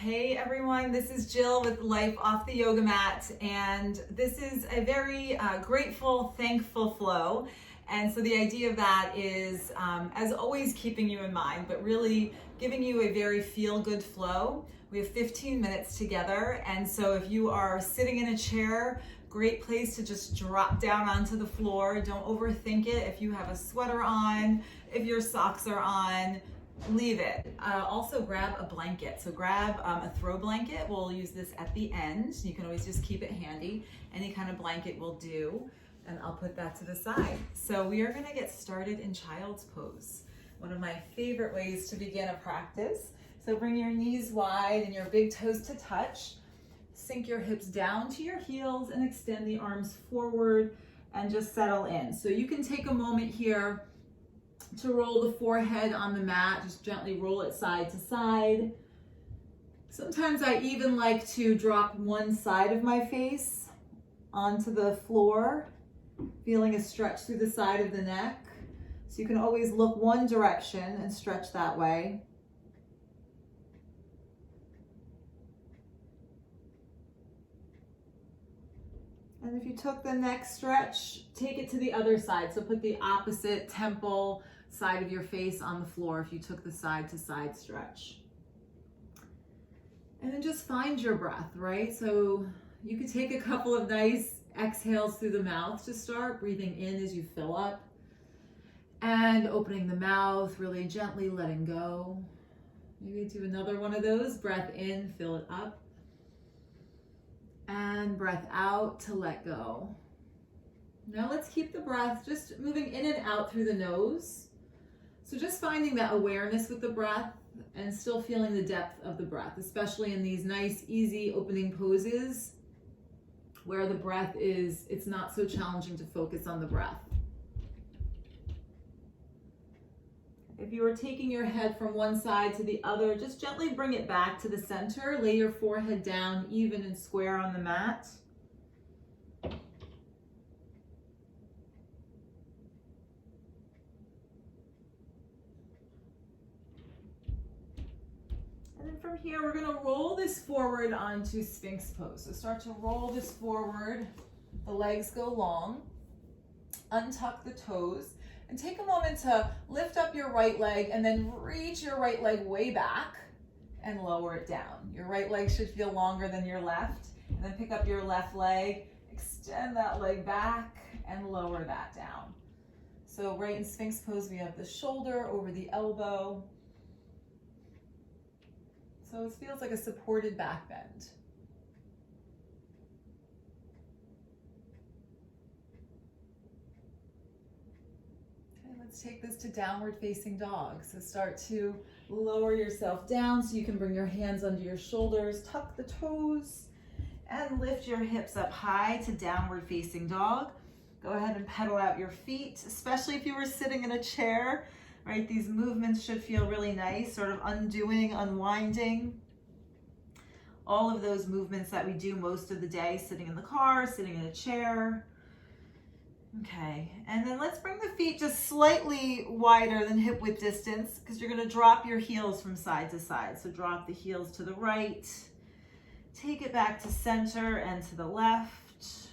Hey everyone, this is Jill with Life Off the Yoga Mat, and this is a very grateful, thankful flow. And so the idea of that is, as always, keeping you in mind, but really giving you a very feel-good flow. We have 15 minutes together, and so if you are sitting in a chair, great place to just drop down onto the floor. Don't overthink it. If you have a sweater on, if your socks are on, leave it. Also grab a blanket. So grab a throw blanket. We'll use this at the end. You can always just keep it handy. Any kind of blanket will do. And I'll put that to the side. So we are going to get started in child's pose. One of my favorite ways to begin a practice. So bring your knees wide and your big toes to touch. Sink your hips down to your heels and extend the arms forward and just settle in. So you can take a moment here to roll the forehead on the mat. Just gently roll it side to side. Sometimes I even like to drop one side of my face onto the floor, feeling a stretch through the side of the neck. So you can always look one direction and stretch that way. And if you took the neck stretch, take it to the other side. So put the opposite temple side of your face on the floor if you took the side to side stretch. And then just find your breath, right? So you could take a couple of nice exhales through the mouth to start, breathing in as you fill up and opening the mouth, really gently letting go. Maybe do another one of those. Breath in, fill it up. And breath out to let go. Now let's keep the breath just moving in and out through the nose. So just finding that awareness with the breath and still feeling the depth of the breath, especially in these nice, easy opening poses where the breath is, it's not so challenging to focus on the breath. If you are taking your head from one side to the other, just gently bring it back to the center. Lay your forehead down even and square on the mat. And then from here, we're going to roll this forward onto Sphinx pose. So start to roll this forward. The legs go long. Untuck the toes. And take a moment to lift up your right leg and then reach your right leg way back and lower it down. Your right leg should feel longer than your left. And then pick up your left leg, extend that leg back and lower that down. So right in Sphinx pose, we have the shoulder over the elbow. So it feels like a supported back bend. Let's take this to downward facing dog. So start to lower yourself down so you can bring your hands under your shoulders, tuck the toes, and lift your hips up high to downward facing dog. Go ahead and pedal out your feet, especially if you were sitting in a chair, right? These movements should feel really nice, sort of undoing, unwinding. All of those movements that we do most of the day, sitting in the car, sitting in a chair. Okay, and then let's bring the feet just slightly wider than hip width distance because you're going to drop your heels from side to side. So drop the heels to the right, take it back to center and to the left,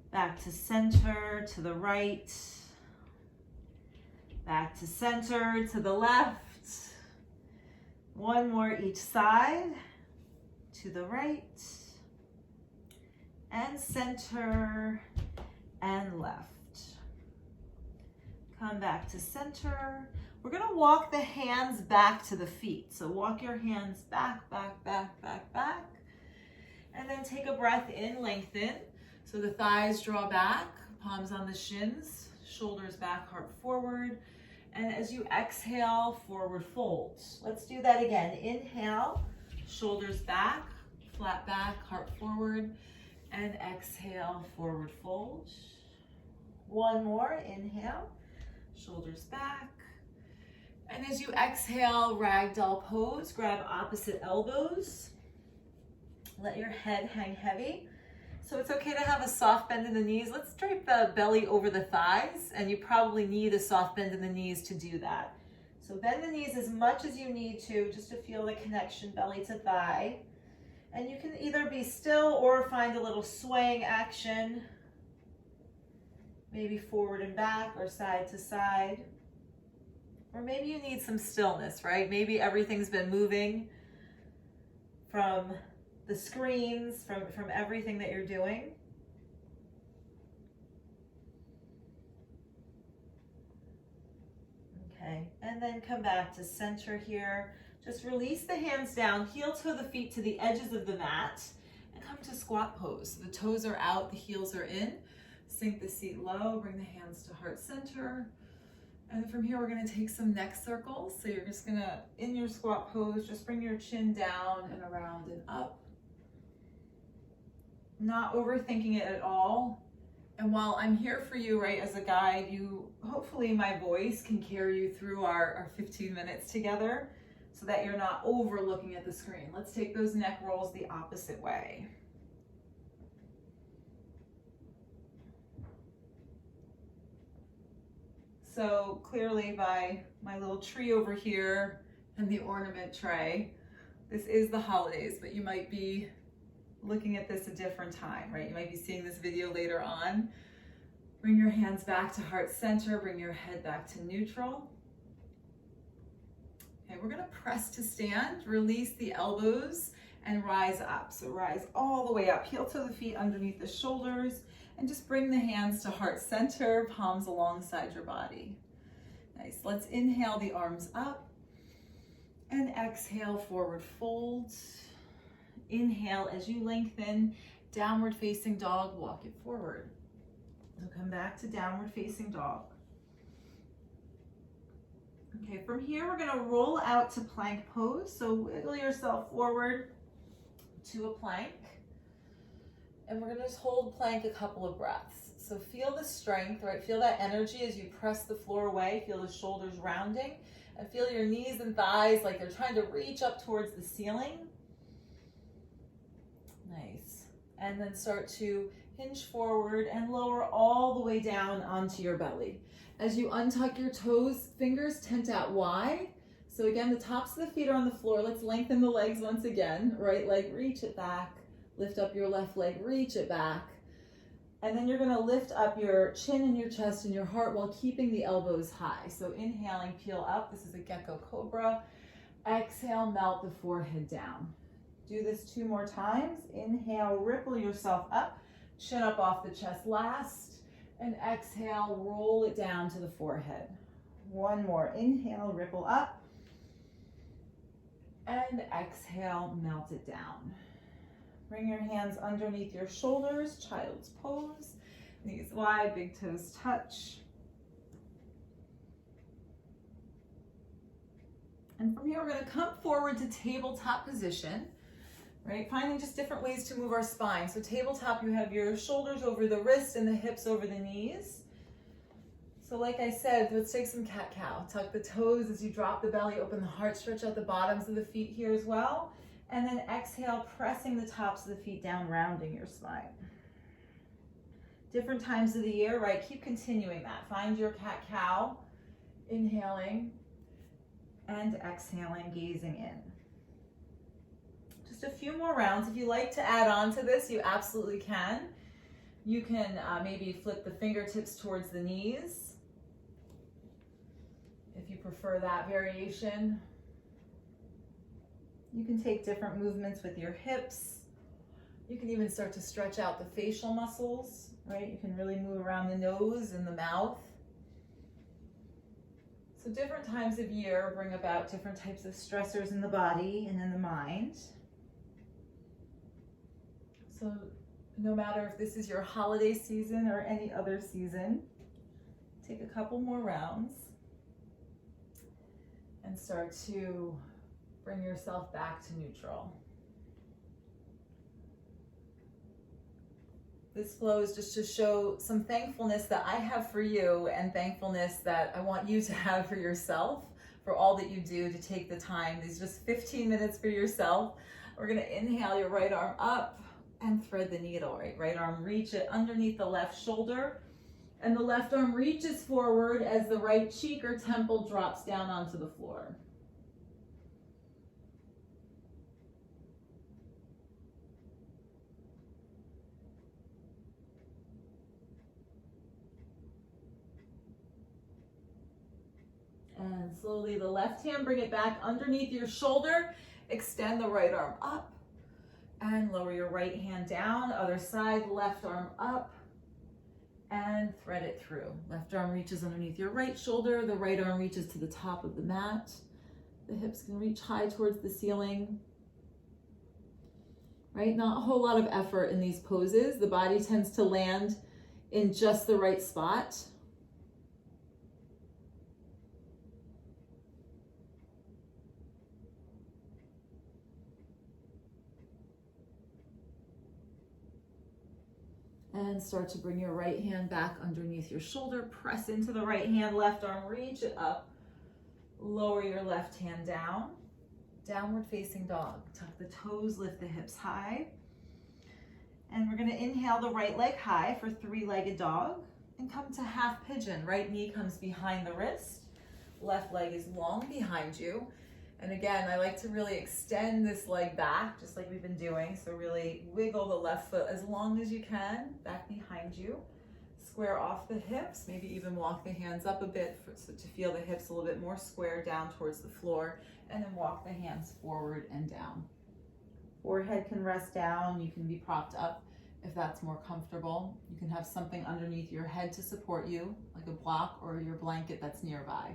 back to center, to the right, back to center, to the left. One more each side, to the right, and center, and left. Come back to center. We're going to walk the hands back to the feet. So walk your hands back, back, back, back, back. And then take a breath in, lengthen. So the thighs draw back, palms on the shins, shoulders back, heart forward. And as you exhale, forward fold. Let's do that again. Inhale, shoulders back, flat back, heart forward. And exhale, forward fold. One more, inhale, shoulders back. And as you exhale, ragdoll pose, grab opposite elbows. Let your head hang heavy. So it's okay to have a soft bend in the knees. Let's drape the belly over the thighs, and you probably need a soft bend in the knees to do that. So bend the knees as much as you need to, just to feel the connection belly to thigh. And you can either be still or find a little swaying action, maybe forward and back or side to side. Or maybe you need some stillness, right? Maybe everything's been moving from the screens, from everything that you're doing. Okay, and then come back to center here. Just release the hands down, heel toe the feet to the edges of the mat, and come to squat pose. The toes are out, the heels are in. Sink the seat low, bring the hands to heart center. And then from here, we're gonna take some neck circles. So you're just gonna, in your squat pose, just bring your chin down and around and up. Not overthinking it at all. And while I'm here for you, right, as a guide, hopefully my voice can carry you through our 15 minutes together so that you're not over looking at the screen. Let's take those neck rolls the opposite way. So clearly by my little tree over here and the ornament tray, this is the holidays, but you might be looking at this a different time, right? You might be seeing this video later on. Bring your hands back to heart center, bring your head back to neutral. Okay, we're gonna press to stand, release the elbows and rise up. So rise all the way up, heel to the feet underneath the shoulders, and just bring the hands to heart center, palms alongside your body. Nice, let's inhale the arms up and exhale, forward fold. Inhale as you lengthen, downward facing dog, walk it forward. So come back to downward facing dog. Okay, from here we're gonna roll out to plank pose. So wiggle yourself forward to a plank. And we're gonna just hold plank a couple of breaths. So feel the strength, right? Feel that energy as you press the floor away. Feel the shoulders rounding and feel your knees and thighs like they're trying to reach up towards the ceiling. Nice. And then start to hinge forward and lower all the way down onto your belly. As you untuck your toes, fingers tent out wide. So again, the tops of the feet are on the floor. Let's lengthen the legs once again. Right leg, reach it back. Lift up your left leg, reach it back. And then you're gonna lift up your chin and your chest and your heart while keeping the elbows high. So inhaling, peel up. This is a Gecko Cobra. Exhale, melt the forehead down. Do this 2 more times. Inhale, ripple yourself up. Chin up off the chest last. And exhale, roll it down to the forehead. 1 more. Inhale, ripple up. And exhale, melt it down. Bring your hands underneath your shoulders, child's pose. Knees wide, big toes touch. And from here, we're gonna come forward to tabletop position, right? Finding just different ways to move our spine. So tabletop, you have your shoulders over the wrists and the hips over the knees. So like I said, let's take some cat-cow. Tuck the toes as you drop the belly, open the heart, stretch out the bottoms of the feet here as well. And then exhale, pressing the tops of the feet down, rounding your spine. Different times of the year, right? Keep continuing that. Find your cat-cow, inhaling and exhaling, gazing in. Just a few more rounds. If you like to add on to this, you absolutely can. You can maybe flip the fingertips towards the knees if you prefer that variation. You can take different movements with your hips. You can even start to stretch out the facial muscles, right? You can really move around the nose and the mouth. So different times of year bring about different types of stressors in the body and in the mind. So no matter if this is your holiday season or any other season, take a couple more rounds and start to bring yourself back to neutral. This flow is just to show some thankfulness that I have for you and thankfulness that I want you to have for yourself, for all that you do to take the time. These just 15 minutes for yourself. We're gonna inhale your right arm up and thread the needle, right? Right arm, reach it underneath the left shoulder And the left arm reaches forward as the right cheek or temple drops down onto the floor. And slowly the left hand, bring it back underneath your shoulder. Extend the right arm up and lower your right hand down. Other side, left arm up and thread it through. Left arm reaches underneath your right shoulder. The right arm reaches to the top of the mat. The hips can reach high towards the ceiling. Right? Not a whole lot of effort in these poses. The body tends to land in just the right spot. And start to bring your right hand back underneath your shoulder. Press into the right hand, left arm, reach it up. Lower your left hand down. Downward facing dog. Tuck the toes, lift the hips high. And we're gonna inhale the right leg high for three-legged dog and come to half pigeon. Right knee comes behind the wrist. Left leg is long behind you. And again, I like to really extend this leg back, just like we've been doing. So really wiggle the left foot as long as you can, back behind you. Square off the hips, maybe even walk the hands up a bit to feel the hips a little bit more square down towards the floor, and then walk the hands forward and down. Forehead can rest down, you can be propped up if that's more comfortable. You can have something underneath your head to support you, like a block or your blanket that's nearby.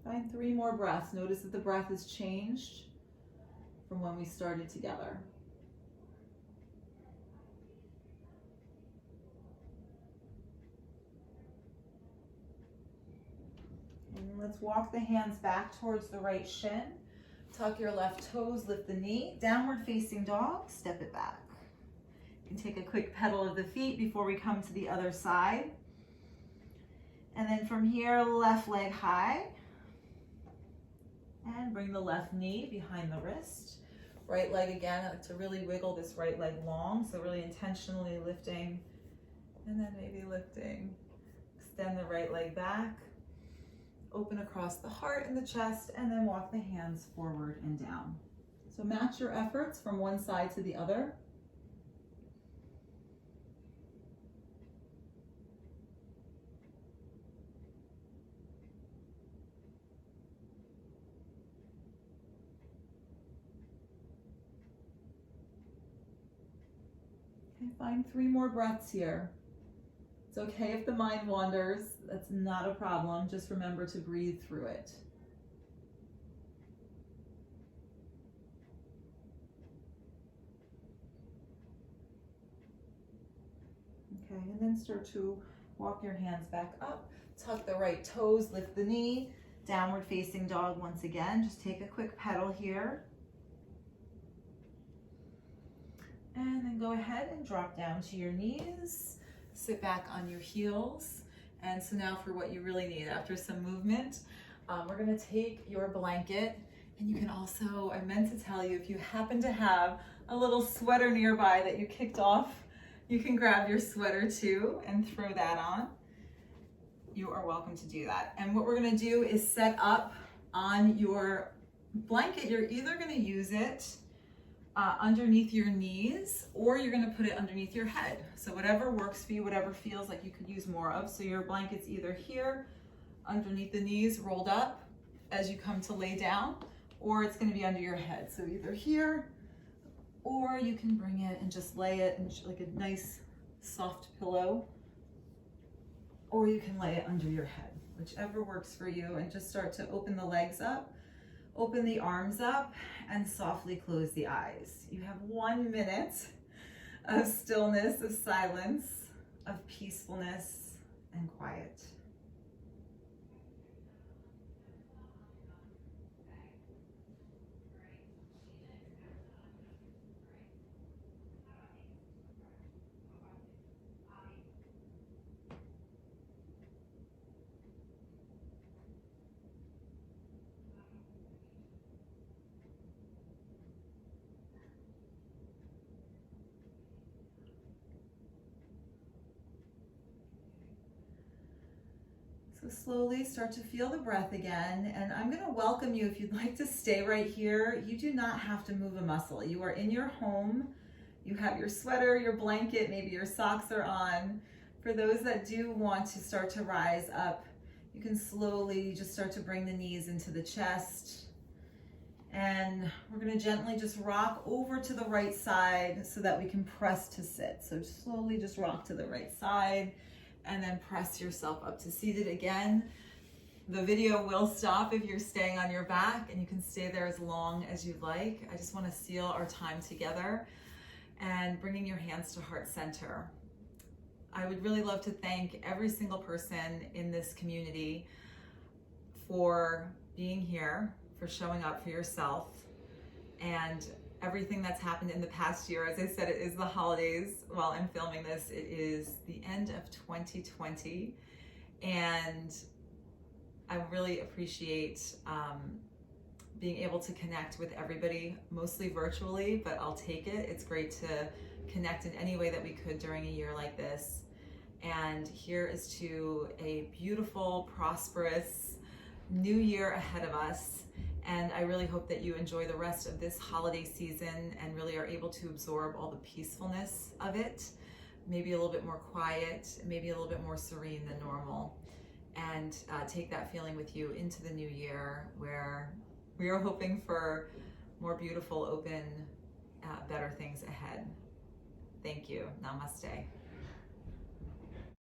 Find 3 more breaths. Notice that the breath has changed from when we started together. And let's walk the hands back towards the right shin. Tuck your left toes, lift the knee. Downward facing dog, step it back. You can take a quick pedal of the feet before we come to the other side. And then from here, left leg high. And bring the left knee behind the wrist. Right leg again, I like to really wiggle this right leg long, so really intentionally lifting, and then maybe lifting. Extend the right leg back, open across the heart and the chest, and then walk the hands forward and down. So match your efforts from one side to the other. Find 3 more breaths here. It's okay if the mind wanders. That's not a problem. Just remember to breathe through it. Okay, and then start to walk your hands back up. Tuck the right toes, lift the knee. Downward facing dog once again. Just take a quick pedal here. And then go ahead and drop down to your knees, sit back on your heels. And so now for what you really need after some movement, we're gonna take your blanket, and you can also, I meant to tell you, if you happen to have a little sweater nearby that you kicked off, you can grab your sweater too and throw that on. You are welcome to do that. And what we're gonna do is set up on your blanket. You're either gonna use it underneath your knees, or you're gonna put it underneath your head. So whatever works for you, whatever feels like you could use more of. So your blanket's either here, underneath the knees, rolled up as you come to lay down, or it's gonna be under your head. So either here, or you can bring it and just lay it in like a nice soft pillow, or you can lay it under your head, whichever works for you. And just start to open the legs up. Open the arms up and softly close the eyes. You have 1 minute of stillness, of silence, of peacefulness and quiet. So slowly start to feel the breath again. And I'm going to welcome you if you'd like to stay right here. You do not have to move a muscle. You are in your home. You have your sweater, your blanket, maybe your socks are on. For those that do want to start to rise up, you can slowly just start to bring the knees into the chest. And we're going to gently just rock over to the right side so that we can press to sit. So slowly just rock to the right side and then press yourself up to seated again. The video will stop if you're staying on your back, and you can stay there as long as you'd like. I just want to seal our time together and bringing your hands to heart center. I would really love to thank every single person in this community for being here, for showing up for yourself, and everything that's happened in the past year. As I said, it is the holidays. While I'm filming this, it is the end of 2020, and I really appreciate being able to connect with everybody, mostly virtually, but I'll take it. It's great to connect in any way that we could during a year like this. And here is to a beautiful, prosperous new year ahead of us. And I really hope that you enjoy the rest of this holiday season and really are able to absorb all the peacefulness of it, maybe a little bit more quiet, maybe a little bit more serene than normal, and take that feeling with you into the new year, where we are hoping for more beautiful, open, better things ahead. Thank you. Namaste.